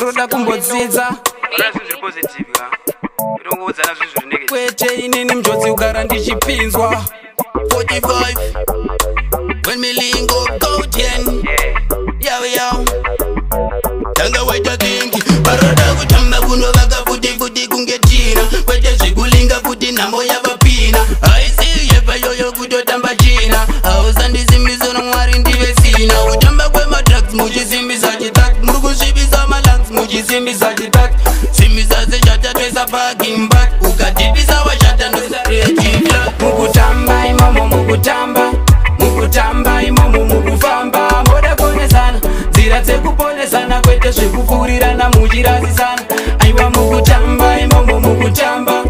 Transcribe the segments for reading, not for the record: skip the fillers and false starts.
roda kumbodzidza kwete inini mjodzi ugara ndichipinzwa 45 when me lingo go 10 yo tanga waita kingi baroda kutamba kuno vakafuti kunge tina kwete zvikulinga kuti nhambo yavapina aisiyeva yoyo kutotamba china ausandisimbisa nomwari ndive sina utamba kwemadrugs muchisimbisa chitatu muri kusvibisa malangs muchisimbisa chitatu simbisa sechatatwesa parking back ukadhibisa wachata ndosareachifla mukutamba imomo mukutamba imomo mukufamba moda kuonesana nzira dzekuponesana kwete zvekupfuurirana muchirasisana aiwa mukutamba imomo mukutamba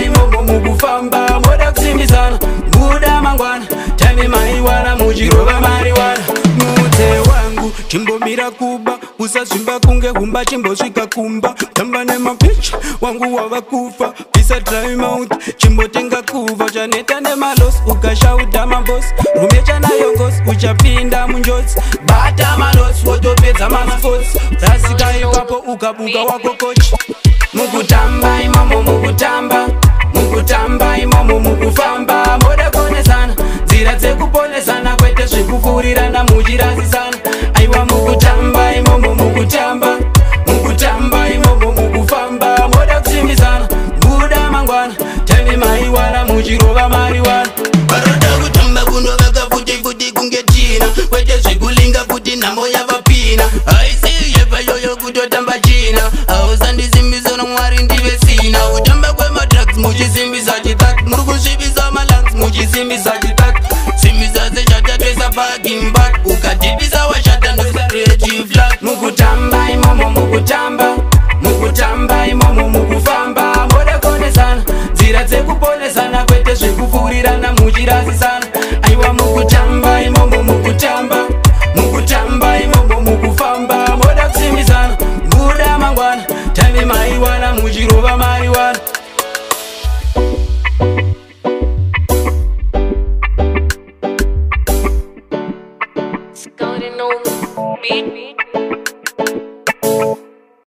imomo mukufamba moda kusimbisana buda mangwana time maiwana muchirova mariwana mudze wangu chimbomira kuba usazvimba kunge humba chimbosvika kumba tamba nemapicha wangu wava kufa bisa dry mouth chimbotenga kuva chaneta nemalos ukashauta mabos rumecha nayo ngosi uchapinda munjodzi bata malos wotopedza masports rasika ipapo ukabuka wako kochi mukutamba imomo mukutamba imomo mukufamba moda kuonesana nzira dzekuponesana kwete zvekupfuurirana muchirasisana aiwa mukutamba imomo mukutamba imomo mukufamba moda kusimbisana buda mangwana time maiwana muchirova mariwana baroda kutamba kuno vakafuti kunge tina kwete zvikulinga kuti nhambo yavapina aisiyeva yoyo kutotamba china ausandisimbisa nomwari ndive sina utamba kwemadrugs muchisimbisa chitatu muri kusvibisa malangs muchisimbisa chitatu simbisa sechatatwesa parking